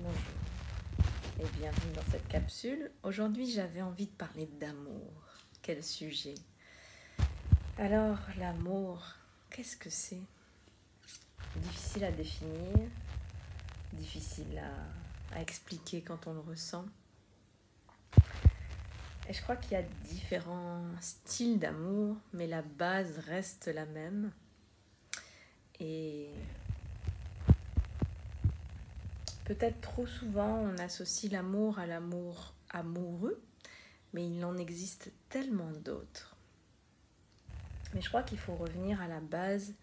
Bonjour et bienvenue dans cette capsule. Aujourd'hui, j'avais envie de parler d'amour. Quel sujet! Alors, l'amour, qu'est-ce que c'est? Difficile à définir, difficile à expliquer quand on le ressent. Et je crois qu'il y a différents styles d'amour, mais la base reste la même. Et peut-être trop souvent, on associe l'amour à l'amour amoureux, mais il en existe tellement d'autres. Mais je crois qu'il faut revenir à la base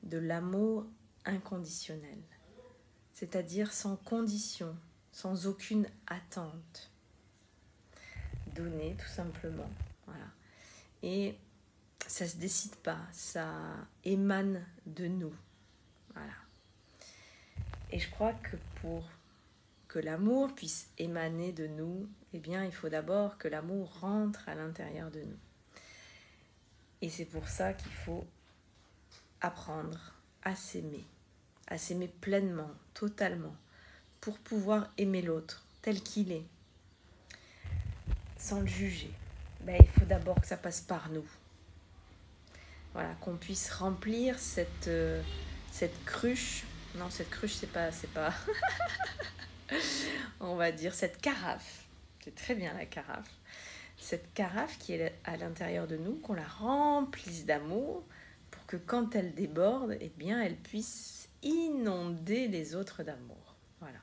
de l'amour inconditionnel, c'est-à-dire sans condition, sans aucune attente. Donner tout simplement. Voilà. Et ça ne se décide pas, ça émane de nous. Voilà. Et je crois que pour que l'amour puisse émaner de nous, eh bien, il faut d'abord que l'amour rentre à l'intérieur de nous. Et c'est pour ça qu'il faut apprendre à s'aimer pleinement, totalement, pour pouvoir aimer l'autre tel qu'il est, sans le juger. Il faut d'abord que ça passe par nous. Voilà, qu'on puisse remplir cette cruche. Non, cette cruche, c'est pas on va dire cette carafe. C'est très bien la carafe. Cette carafe qui est à l'intérieur de nous, qu'on la remplisse d'amour pour que quand elle déborde, eh bien, elle puisse inonder les autres d'amour. Voilà.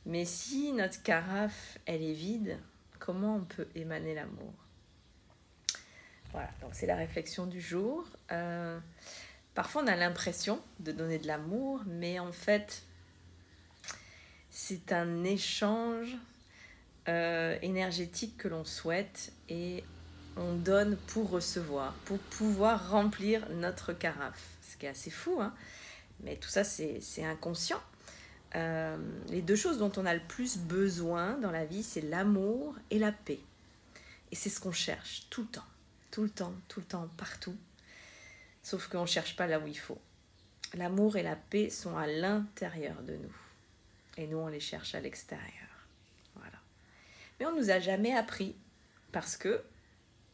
Mais si notre carafe, elle est vide, comment on peut émaner l'amour? Voilà, donc c'est la réflexion du jour. Parfois, on a l'impression de donner de l'amour, mais en fait, c'est un échange énergétique que l'on souhaite et on donne pour recevoir, pour pouvoir remplir notre carafe. Ce qui est assez fou, hein, mais tout ça, c'est inconscient. Les deux choses dont on a le plus besoin dans la vie, c'est l'amour et la paix. Et c'est ce qu'on cherche tout le temps, tout le temps, tout le temps, partout. Sauf qu'on ne cherche pas là où il faut. L'amour et la paix sont à l'intérieur de nous. Et nous, on les cherche à l'extérieur. Voilà. Mais on ne nous a jamais appris parce qu'ils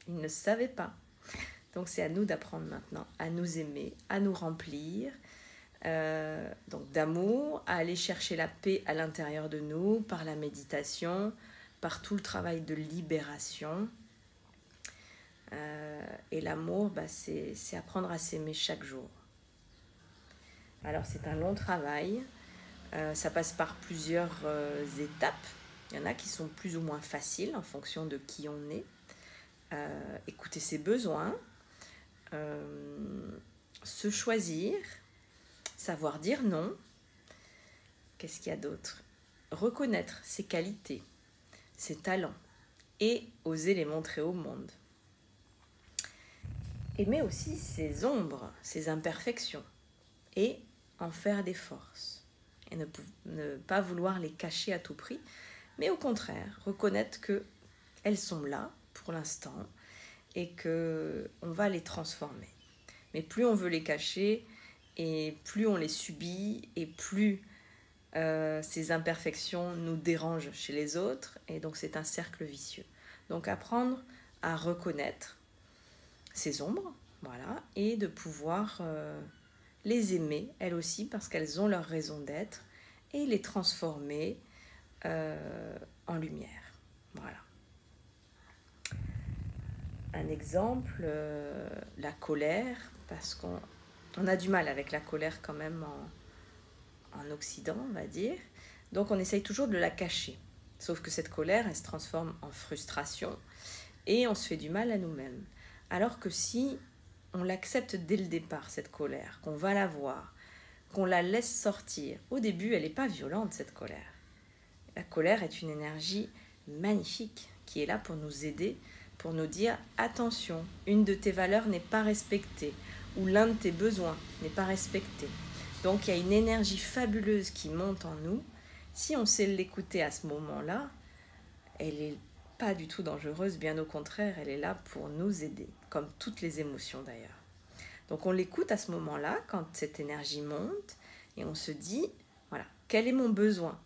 ne savaient pas. Donc c'est à nous d'apprendre maintenant à nous aimer, à nous remplir, donc d'amour, à aller chercher la paix à l'intérieur de nous par la méditation, par tout le travail de libération. Et l'amour, c'est apprendre à s'aimer chaque jour. Alors c'est un long travail, ça passe par plusieurs étapes. Il y en a qui sont plus ou moins faciles en fonction de qui on est. Écouter ses besoins, se choisir, savoir dire non. Qu'est-ce qu'il y a d'autre? Reconnaître ses qualités, ses talents et oser les montrer au monde. Aimer aussi ses ombres, ses imperfections et en faire des forces. Et ne pas vouloir les cacher à tout prix, mais au contraire, reconnaître qu'elles sont là pour l'instant et qu'on va les transformer. Mais plus on veut les cacher et plus on les subit et plus ces imperfections nous dérangent chez les autres et donc c'est un cercle vicieux. Donc apprendre à reconnaître ces ombres, voilà, et de pouvoir les aimer elles aussi parce qu'elles ont leur raison d'être et les transformer en lumière. Voilà. Un exemple, la colère, parce qu'on a du mal avec la colère quand même en Occident, on va dire. Donc on essaye toujours de la cacher. Sauf que cette colère, elle se transforme en frustration et on se fait du mal à nous-mêmes. Alors que si on l'accepte dès le départ, cette colère, qu'on va la voir, qu'on la laisse sortir, au début, elle n'est pas violente, cette colère. La colère est une énergie magnifique qui est là pour nous aider, pour nous dire attention, une de tes valeurs n'est pas respectée ou l'un de tes besoins n'est pas respecté. Donc il y a une énergie fabuleuse qui monte en nous. Si on sait l'écouter à ce moment-là, elle n'est pas du tout dangereuse, bien au contraire, elle est là pour nous aider, comme toutes les émotions d'ailleurs. Donc on l'écoute à ce moment-là, quand cette énergie monte, et on se dit, voilà, quel est mon besoin?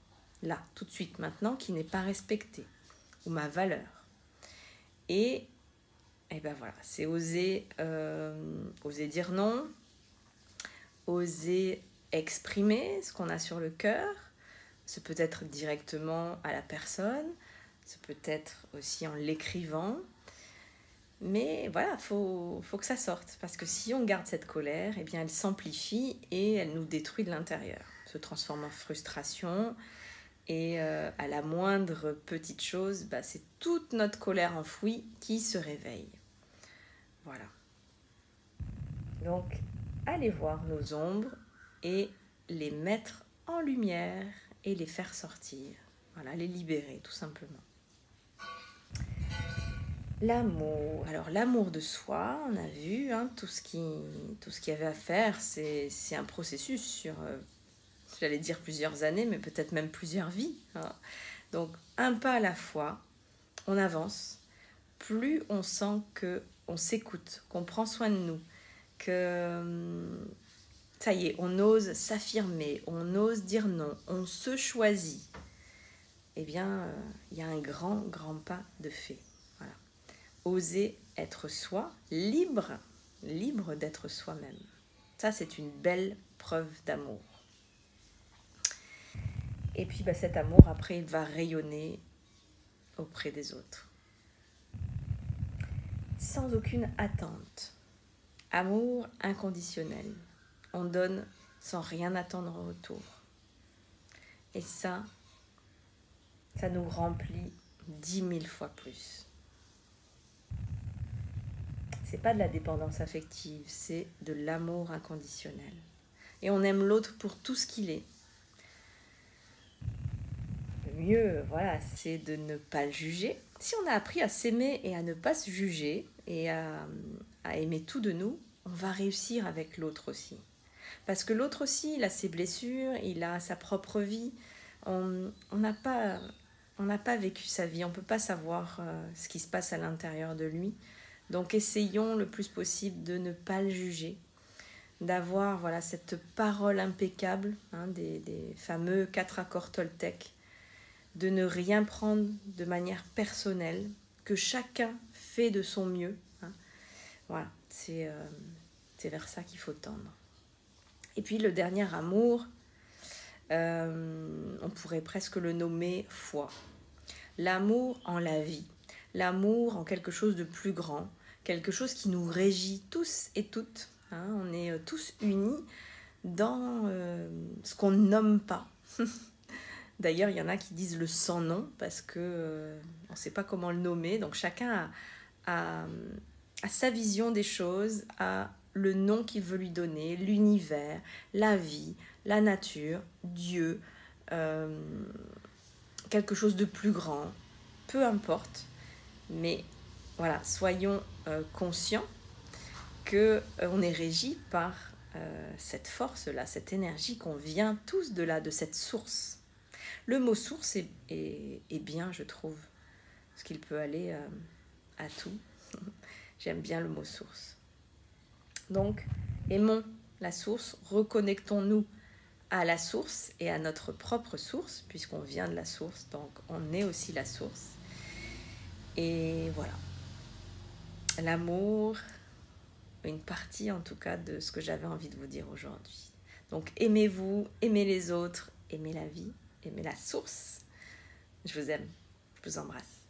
là, tout de suite, maintenant, qui n'est pas respectée, ou ma valeur. Et ben voilà, c'est oser dire non, oser exprimer ce qu'on a sur le cœur. Ce peut être directement à la personne, ce peut être aussi en l'écrivant. Mais voilà, faut que ça sorte. Parce que si on garde cette colère, eh bien elle s'amplifie et elle nous détruit de l'intérieur. Se transforme en frustration. Et à la moindre petite chose, bah, c'est toute notre colère enfouie qui se réveille. Voilà. Donc, allez voir nos ombres et les mettre en lumière et les faire sortir. Voilà, les libérer tout simplement. L'amour. Alors l'amour de soi, on a vu, hein, tout ce qu'il y avait à faire, c'est un processus sur, j'allais dire plusieurs années, mais peut-être même plusieurs vies. Hein. Donc un pas à la fois, on avance. Plus on sent qu'on s'écoute, qu'on prend soin de nous, que ça y est, on ose s'affirmer, on ose dire non, on se choisit. Eh bien, il y a un grand, grand pas de fait. Voilà. Oser être soi, libre d'être soi-même. Ça, c'est une belle preuve d'amour. Et puis, cet amour, après, il va rayonner auprès des autres. Sans aucune attente. Amour inconditionnel. On donne sans rien attendre en retour. Et ça nous remplit 10 000 fois plus. C'est pas de la dépendance affective, c'est de l'amour inconditionnel. Et on aime l'autre pour tout ce qu'il est. Le mieux, voilà, c'est de ne pas le juger. Si on a appris à s'aimer et à ne pas se juger et à aimer tout de nous, on va réussir avec l'autre aussi. Parce que l'autre aussi, il a ses blessures, il a sa propre vie. On n'a pas vécu sa vie, on ne peut pas savoir ce qui se passe à l'intérieur de lui. Donc essayons le plus possible de ne pas le juger, d'avoir cette parole impeccable, hein, des fameux 4 accords Toltec, de ne rien prendre de manière personnelle, que chacun fait de son mieux. Hein. Voilà, c'est vers ça qu'il faut tendre. Et puis le dernier amour, on pourrait presque le nommer foi. L'amour en la vie, l'amour en quelque chose de plus grand, quelque chose qui nous régit tous et toutes. Hein, on est tous unis dans ce qu'on ne nomme pas. D'ailleurs, il y en a qui disent le sans nom parce que on ne sait pas comment le nommer. Donc chacun a sa vision des choses, a le nom qu'il veut lui donner, l'univers, la vie, la nature, Dieu, quelque chose de plus grand, peu importe. Mais voilà, soyons conscients qu'on est régi par cette force-là, cette énergie, qu'on vient tous de là, de cette source. Le mot source est bien, je trouve, parce qu'il peut aller à tout. J'aime bien le mot source. Donc, aimons la source, reconnectons-nous à la source et à notre propre source, puisqu'on vient de la source, donc on est aussi la source. Et voilà. L'amour, une partie en tout cas de ce que j'avais envie de vous dire aujourd'hui. Donc aimez-vous, aimez les autres, aimez la vie, aimez la source. Je vous aime, je vous embrasse.